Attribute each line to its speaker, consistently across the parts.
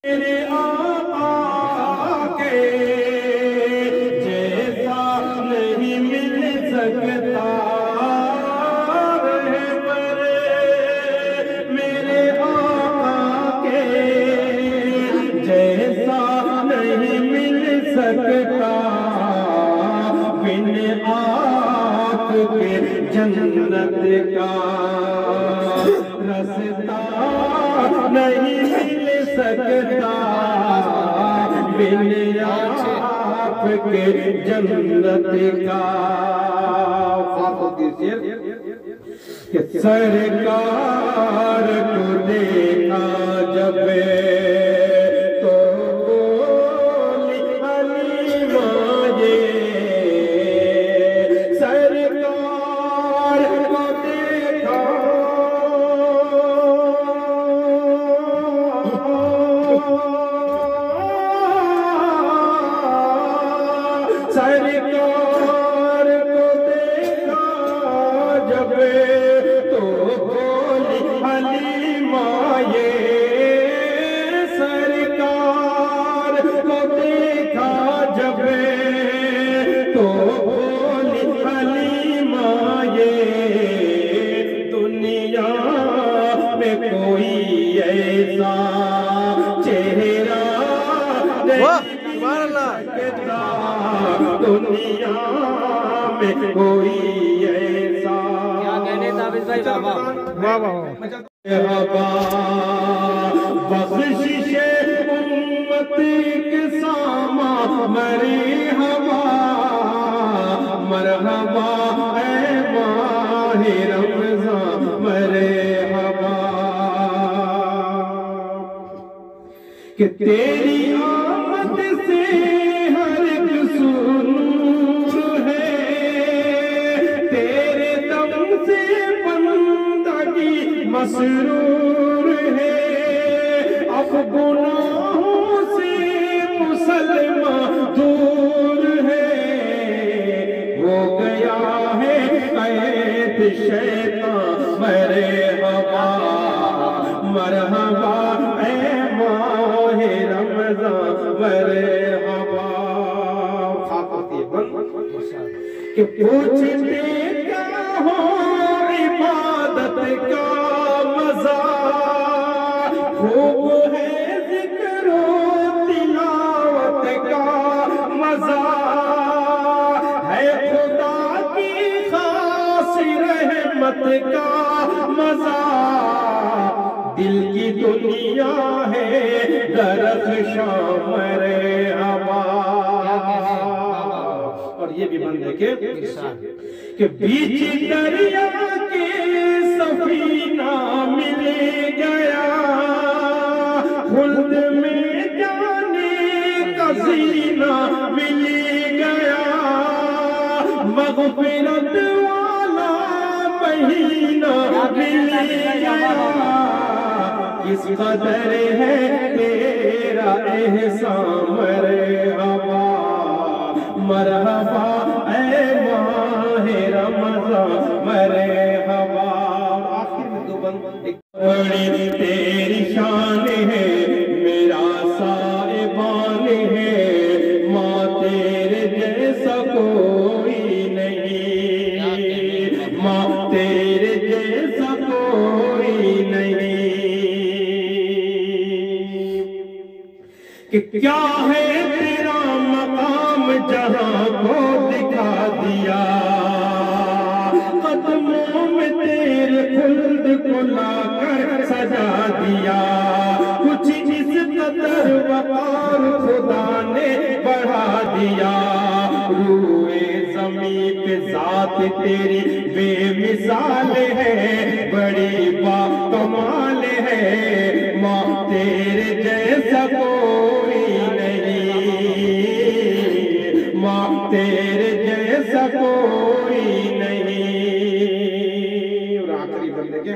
Speaker 1: میرے آقا کے جیسا نہیں مل سکتا رہبر، میرے آقا کے جیسا نہیں مل سکتا، بن آپ کے جنت کا رستہ نہیں مل سکتا، بن آپ کے جنت کا۔ کہ سرکار کو دیکھا جب تو بولی حلیمہ یہ، سرکار کو دیکھا سرکار کو دیکھا جب تو بولی حلیمہ یہ، سرکار کو دیکھا جب تو بولی حلیمہ یہ، دنیا میں کوئی ایسا چہرہ دنیا میں کوئی ایسا،
Speaker 2: کیا کہنے تابز بھائی بابا
Speaker 1: بخشش امت کے ساما مرحبا، مرحبا اے ماہ رمضان مرحبا، کہ تیری آمد سے ہر ایک سرور ہے، تیرے دم سے بندگی مسرور ہے، اب گناہوں سے مسلمان دور ہے، ہو گیا ہے قید شیطان مرحبا، مرحبا اے ماہ رمضان مرحبا۔ کہ پوچھتے کیا ہو عبادت کا مزہ، خوب ہے ذکر و تلاوت کا مزہ، ہے خدا کی خاص رحمت کا مزہ، دل کی دنیا ہے درخشاں مرحبا۔ اور یہ بھی بندے کے کہ بیچ دریا کے سفینہ مل گیا، خلد میں جانے کا زینہ مل گیا، مغفرت والا مہینہ مل گیا، کس قدر ہے تیرا احسان مرحبا، مرحبا اے ماہ رمضان مرحبا۔ آخر میں دو بند، بڑی تیری شان ہے میرا صاحبان ہے، ماں تیرے جیسا کوئی نہیں، ماں تیرے جیسا کوئی نہیں، کہ کیا ہے تیرا مقام جہاں کو دکھا دیا، قدموں میں تیرے خلد کو لا کر سجا دیا، کچھ اس قدر وقار خدا نے بڑھا دیا، روئے زمین پہ ذات تیری بے مثال ہے، بڑی با کمال ہے، ماں تیرے جیسا کوئی نہیں، ماں تیرے جیسا کوئی نہیں۔ اور آخری بندے کے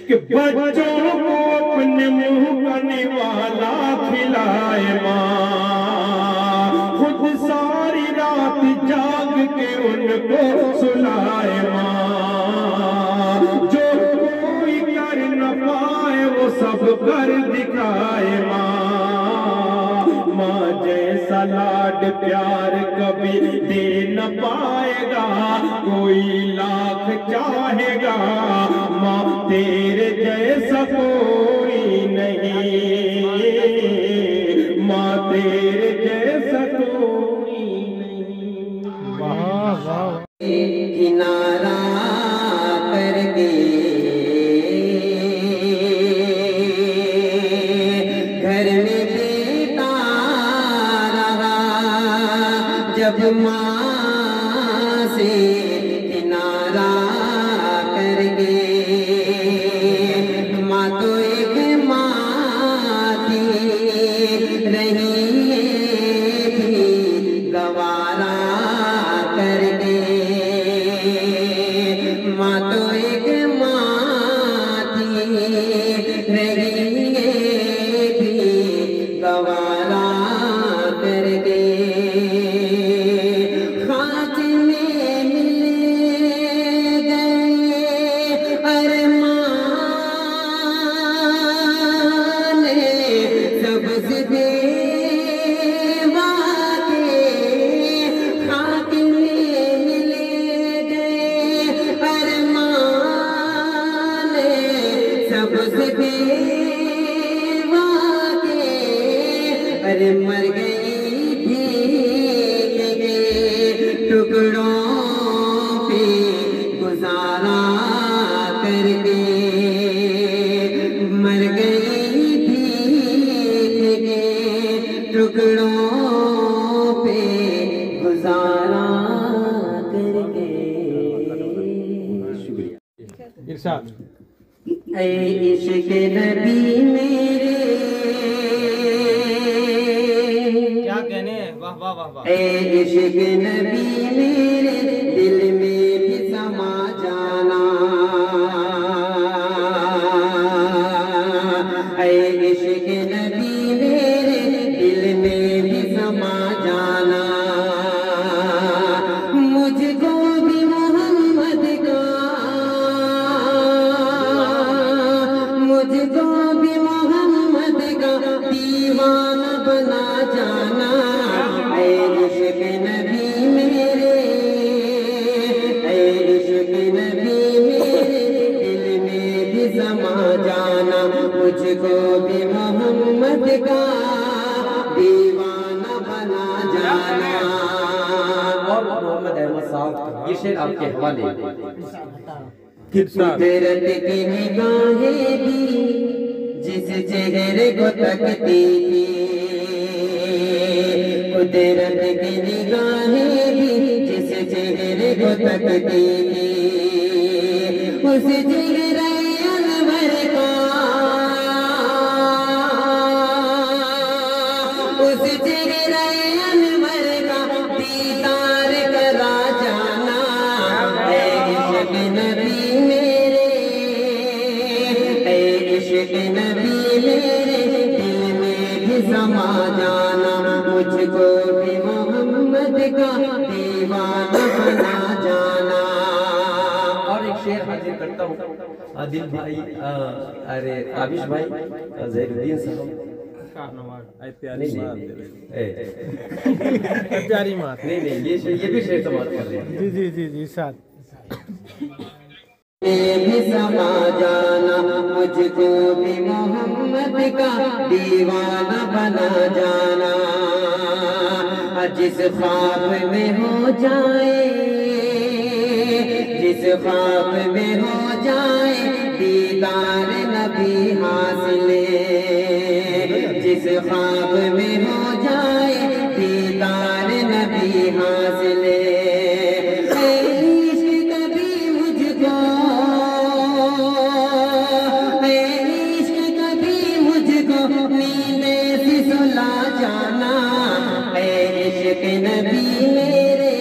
Speaker 1: کہ بچوں کو اپنے منہ کا نوالا کھلائے ماں، خود ساری رات جاگ کے ان کو سلائے ماں، جو کوئی کر نہ پائے وہ سب کر دکھائے ماں۔ ایسا لاڈ پیار کبھی دے نہ پائے گا، کوئی لاکھ چاہے گا ماں تیرے جیسا کوئی نہیں، ماں تیرے جیسا کوئی نہیں۔
Speaker 3: کنارہ کر کے گھر میں بیٹا رہا، جب ماں سے کنارہ کر کے، ماں تو ایک ماں تھی رہی بھی گوارا کر کے، ماں تو ایک ماں تھی رہی بھی گوارا کر کے، خاک میں مل گئے ارمان سب سے بیوا کے، خاک میں مل گئے ارمان سب سے بیوا کے، ارے مر گئی بھیگ کے ٹکڑوں پہ گزارا کر کے، مر گئی بھیگ کے ٹکڑوں پہ گزارا کر کے۔ شکریہ۔
Speaker 2: ارشاد۔
Speaker 3: اے عشق نبی میرے،
Speaker 2: کیا کہنے ہیں، واہ واہ واہ واہ۔
Speaker 3: اے عشق نبی میرے دل میں بھی سما جانا، اے عشق نبی میرے دل میں بھی سما جانا، مجھ کو بھی محمد کا، مجھ کو بھی محمد کا دیوانہ بنا جانا، اے عشق نبی میرے، اے عشق نبی میرے دل میں بھی سما جانا، مجھ کو بھی محمد کا دیوانہ بنا جانا۔ اور محمد احمد صاحب یہ شعر آپ کے حوالے، قدرت کی نگاہیں بھی جس چہرے کو تکتی تھی، قدرت کی نگاہیں بھی جس چہرے کو تکتی تھی، اس چہرے انور کا، اس چہرے انور کا دیدار کرا جانا، اے عشق نبی میرے، اے عشق نبی میرے دل میں بھی سما جانا، مجھ کو بھی محمد کا دیوانہ بنا جانا۔ اور ایک شعر حاضر کرتا ہوں، عادل بھائی، ارے عابش بھائی، ظہیر الدین صاحب،
Speaker 2: پیاری
Speaker 3: نہیں
Speaker 2: بات،
Speaker 3: نہیں
Speaker 2: پیاری بات۔
Speaker 3: نہیں نہیں یہ بھی شعر سماعت کر رہے ہیں۔
Speaker 2: جی جی جی جی ارشاد۔
Speaker 3: بھی سما جانا، مجھ کو بھی محمد کا دیوانہ بنا جانا، جس خواب میں ہو جائے، جس خواب میں ہو جائے دیدار نبی حاصل، جس خواب میں ہو جائے دیدار نبی حاصل، عشق نبی میرے،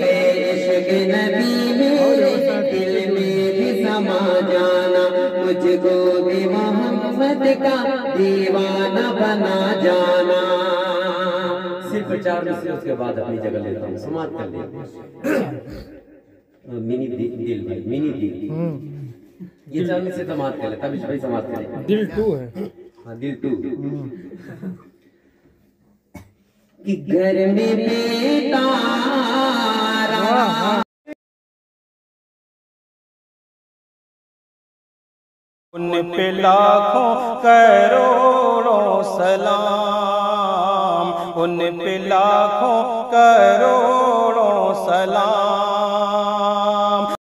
Speaker 3: اے عشق نبی میرے دل میں بھی سما جانا، مجھ کو بھی محمد کا دیوانہ بنا جانا۔ صرف 4 مصرے اس کے بعد اپنی جگہ لیتا ہوں، سماعت کر لیتا ہوں۔ منی دل بھائی، منی دل، یہ 4 مصرے سماعت کر لیتا، بھائی سماعت کر لیتا۔
Speaker 2: دل 2 ہے،
Speaker 3: ہاں دل 2۔ کہ گھر میں بیٹا رہا
Speaker 1: ان پہ لاکھوں کروڑوں سلام، ان پہ لاکھوں کروڑوں سلام۔